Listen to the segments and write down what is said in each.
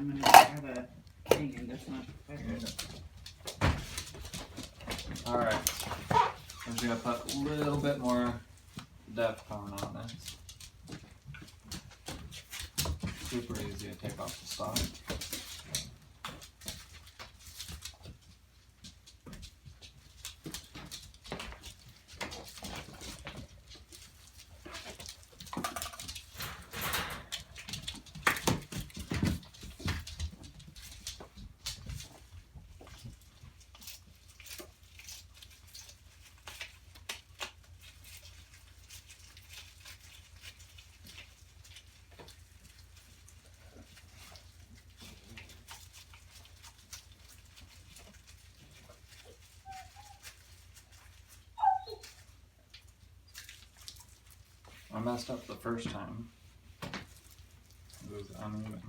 I'm gonna try the thing and that's not fire. Alright. I'm just gonna put a little bit more Devcon on this. Super easy to take off the stock. I messed up the first time. It was uneven.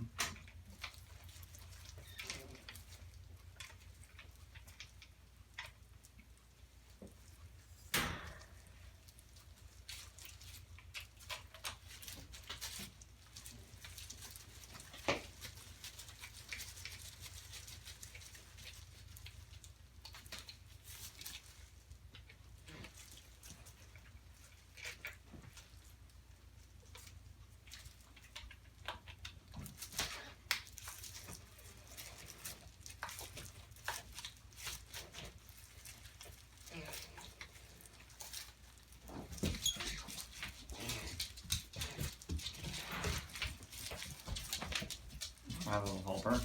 My little helper.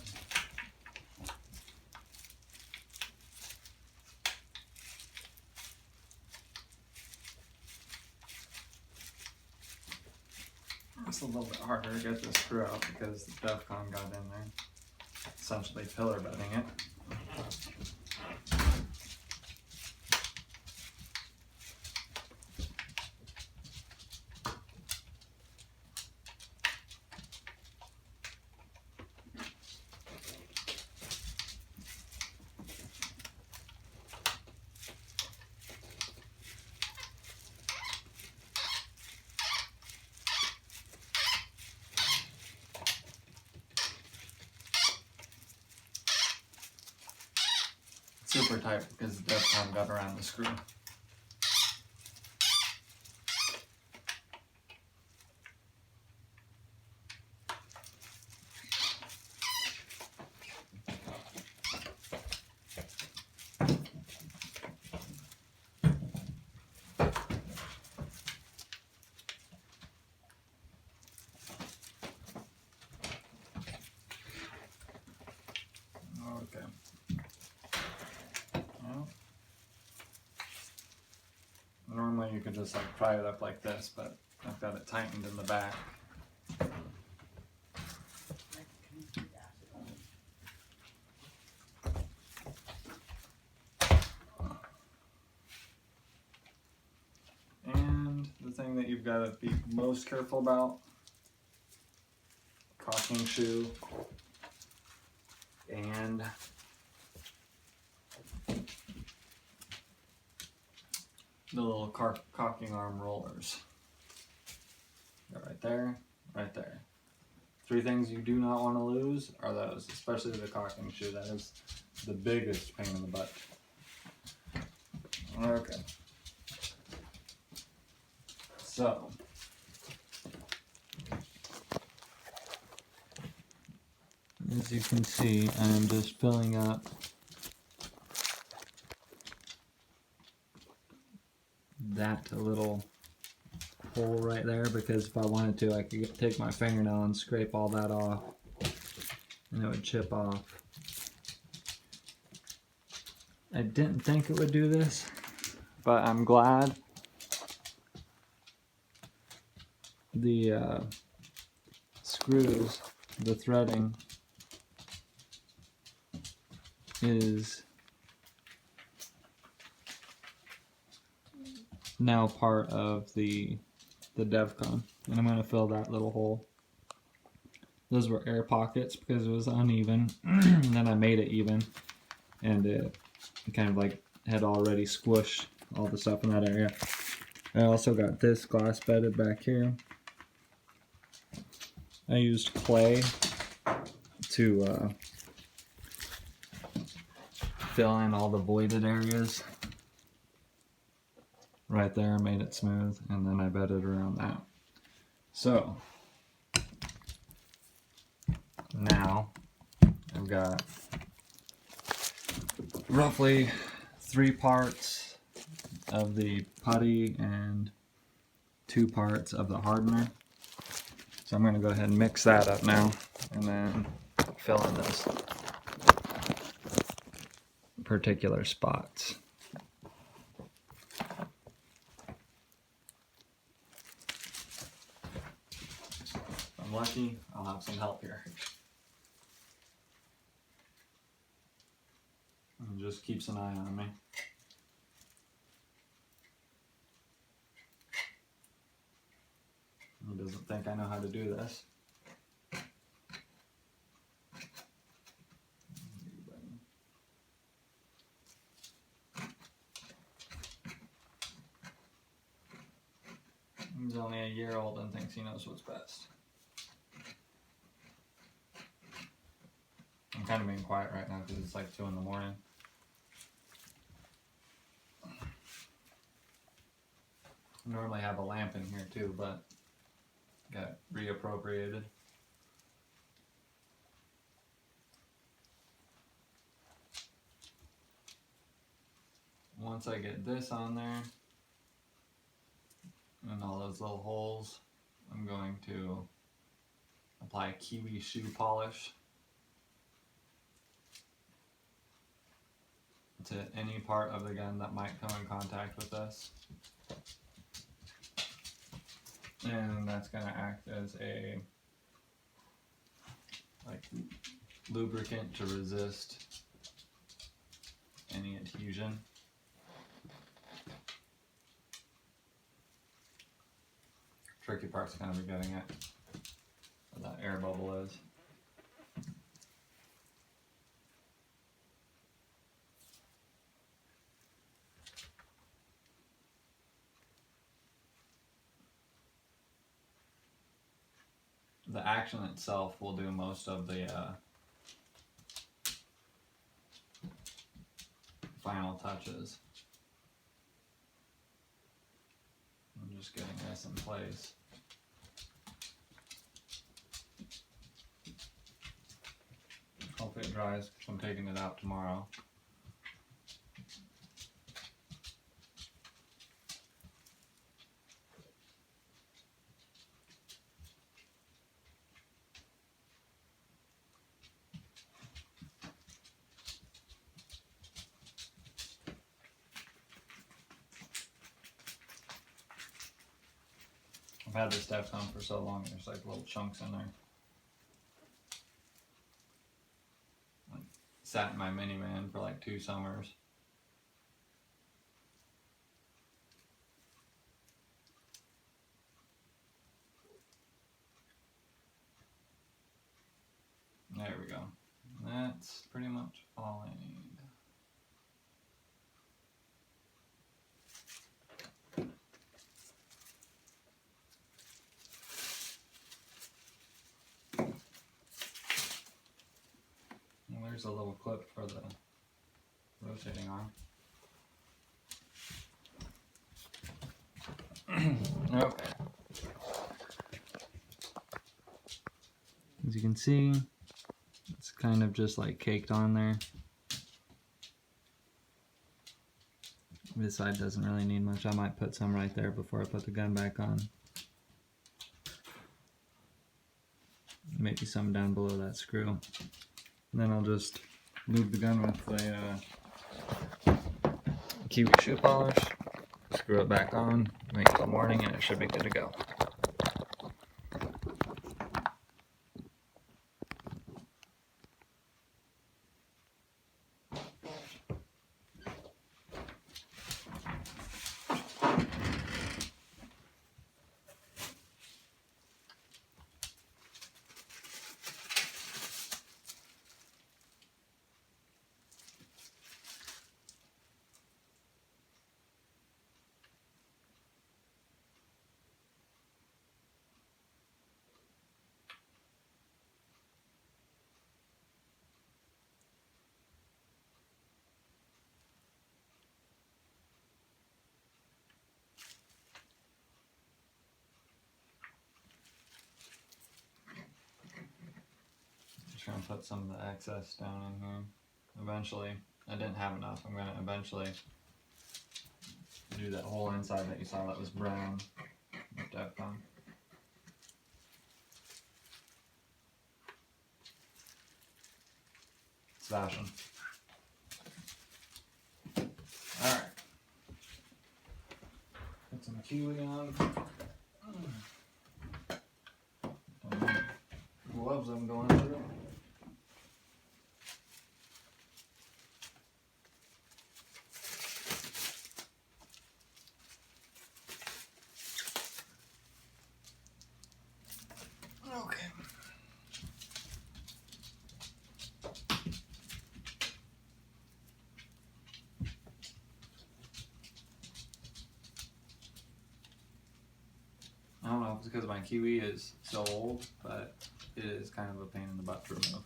It's a little bit harder to get this screw out because the Devcon got in there, essentially pillar bedding it. Super tight because the Devcon got around the screw. Okay. Well, normally you could just like pry it up like this, but I've got it tightened in the back. And the thing that you've got to be most careful about, caulking shoe and the little caulking arm rollers. They're right there, right there. Three things you do not want to lose are those, especially the caulking shoe. That is the biggest pain in the butt. Okay. So, as you can see, I'm just filling up that little hole right there, because if I wanted to, I could take my fingernail and scrape all that off and it would chip off. I didn't think it would do this, but I'm glad the screws, the threading is now part of the Devcon, and I'm going to fill that little hole. Those were air pockets because it was uneven, and then I made it even, and it kind of like had already squished all the stuff in that area. I also got this glass bedded back here. I used clay to fill in all the voided areas. Right there, made it smooth, and then I bedded around that. So now I've got roughly 3 parts of the putty and 2 parts of the hardener. So I'm going to go ahead and mix that up now and then fill in those particular spots. If I'm lucky, I'll have some help here. And just keeps an eye on me. He doesn't think I know how to do this. He's only a year old and thinks he knows what's best. I'm kind of being quiet right now because it's like 2 in the morning. I normally have a lamp in here too, but got reappropriated. Once I get this on there and all those little holes, I'm going to apply kiwi shoe polish to any part of the gun that might come in contact with this. And that's going to act as a lubricant to resist any adhesion. Tricky part's kind of getting it where that air bubble is. The action itself will do most of the final touches. I'm just getting this in place. Hope it dries because I'm taking it out tomorrow. I've had this Devcon for so long, there's like little chunks in there. Like, sat in my minivan for like 2 summers. There we go. That's pretty much all I need. Well, there's a little clip for the rotating arm. Okay. As you can see, it's kind of just like caked on there. This side doesn't really need much. I might put some right there before I put the gun back on. Maybe some down below that screw. And then I'll just lube the gun with a kiwi shoe polish, screw it back on, wait till morning, and it should be good to go. Just gonna put some of the excess down in here. Eventually, I didn't have enough. I'm gonna eventually do that whole inside that you saw that was brown with Devcon. It's fashion. Alright. Put some kiwi on. Gloves I'm going through. Okay. I don't know if it's because my kiwi is so old, but it is kind of a pain in the butt to remove.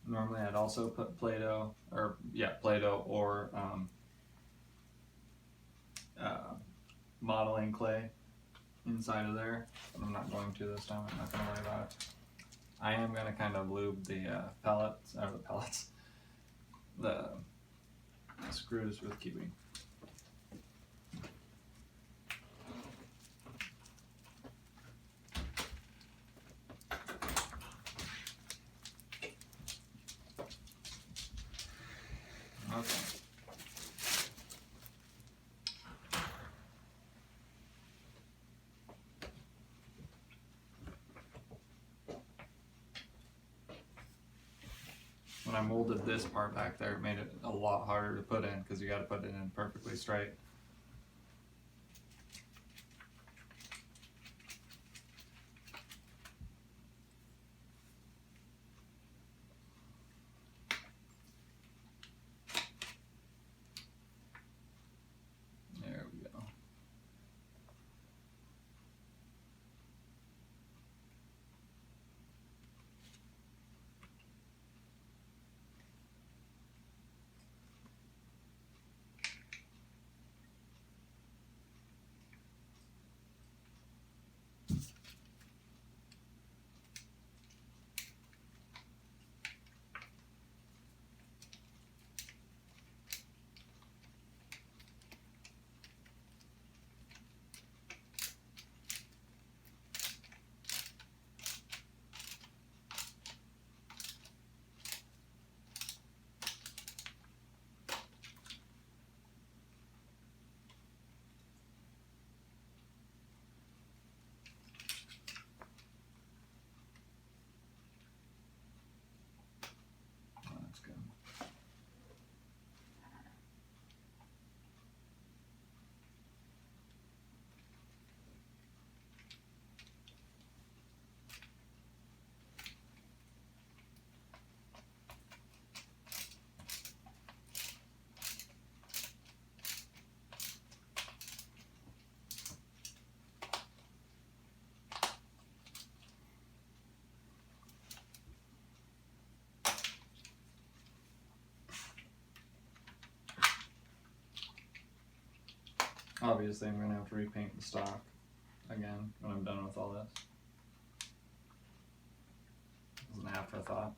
Normally I'd also put Play-Doh, or Play-Doh or modeling clay inside of there, but I'm not going to this time. I'm not going to worry about it. I am going to kind of lube the the screws with kiwi. Okay. When I molded this part back there, it made it a lot harder to put in because you got to put it in perfectly straight. There we go. That's good. Obviously, I'm going to have to repaint the stock again when I'm done with all this. It was an afterthought.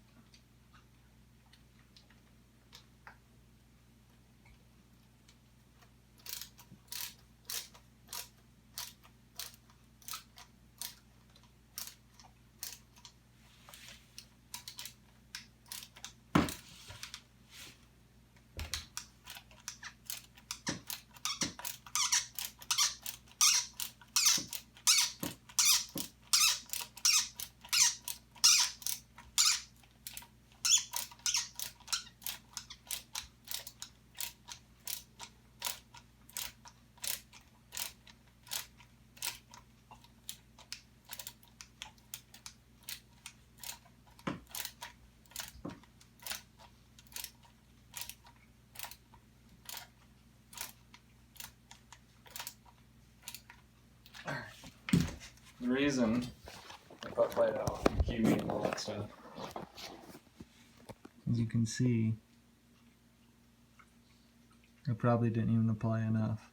The reason I put Play-Doh and kiwi and all that stuff, as you can see, I probably didn't even apply enough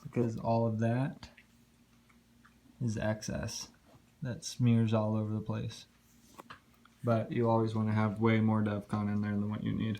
because all of that is excess that smears all over the place. But you always want to have way more Devcon in there than what you need.